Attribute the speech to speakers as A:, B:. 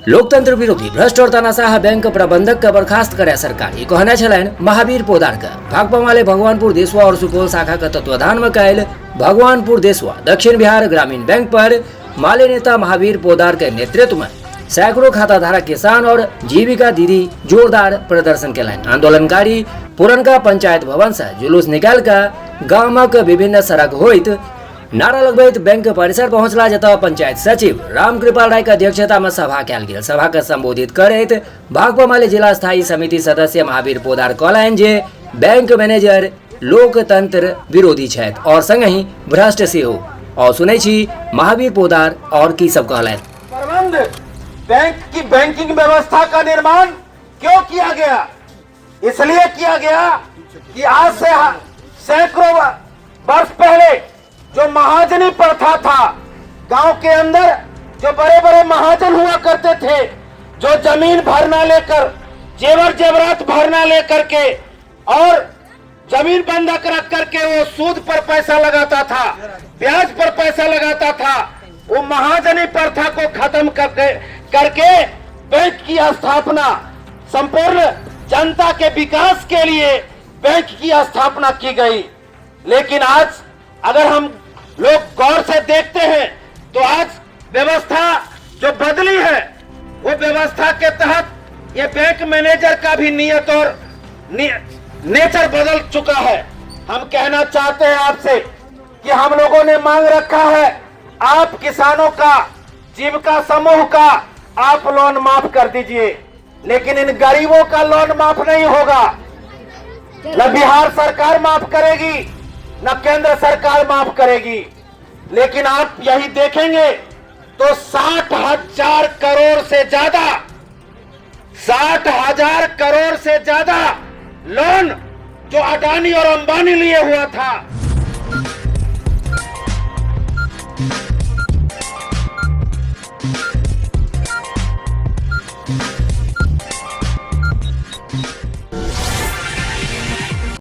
A: लोकतंत्र विरोधी भ्रष्ट और तानाशाह बैंक प्रबंधक का बर्खास्त करे सरकार ये कहना छलन महावीर पोदार का भाकपा माले भगवानपुर देशवा और सुपौल शाखा का तत्वाधान में कैल भगवानपुर देशवा दक्षिण बिहार ग्रामीण बैंक पर माले नेता महावीर पोदार के नेतृत्व में सैकड़ों खाता धारक किसान और जीविका दीदी जोरदार प्रदर्शन के आंदोलनकारी पुरनका पंचायत भवन से जुलूस निकाल कर गाँव के विभिन्न सड़क होइत नारा लगबैत बैंक परिसर पहुंचला जतऽ पंचायत सचिव राम कृपाल राय के अध्यक्षता में सभा कयल गेल। सभा के संबोधित करैत भाकपा माले जिला स्थायी समिति सदस्य महावीर पोदार कहलनि जे बैंक मैनेजर लोकतंत्र विरोधी छथि और संगहि भ्रष्ट सेहो। और सुनै छी महावीर पोदार और की सब कहलनि।
B: प्रबंध बैंक की बैंकिंग व्यवस्था का निर्माण क्यों किया गया? इसलिए किया गया कि आज से सैकड़ों वर्ष पहले जो महाजनी प्रथा था, गांव के अंदर जो बड़े बड़े महाजन हुआ करते थे, जो जमीन भरना लेकर जेवर जेवरात भरना लेकर के और जमीन बंधक रख करके वो सूद पर पैसा लगाता था, ब्याज पर पैसा लगाता था, वो महाजनी प्रथा को खत्म करके बैंक की स्थापना संपूर्ण जनता के विकास के लिए बैंक की स्थापना की गई। लेकिन आज अगर हम लोग गौर से देखते हैं तो आज व्यवस्था जो बदली है, वो व्यवस्था के तहत ये बैंक मैनेजर का भी नियत और नेचर बदल चुका है। हम कहना चाहते हैं आपसे कि हम लोगों ने मांग रखा है, आप किसानों का, जीविका समूह का आप लोन माफ कर दीजिए, लेकिन इन गरीबों का लोन माफ नहीं होगा। न बिहार सरकार माफ करेगी, न केंद्र सरकार माफ करेगी। लेकिन आप यही देखेंगे तो 60,000 करोड़ से ज्यादा 60,000 करोड़ से ज्यादा लोन जो अडानी और अंबानी लिए हुआ था,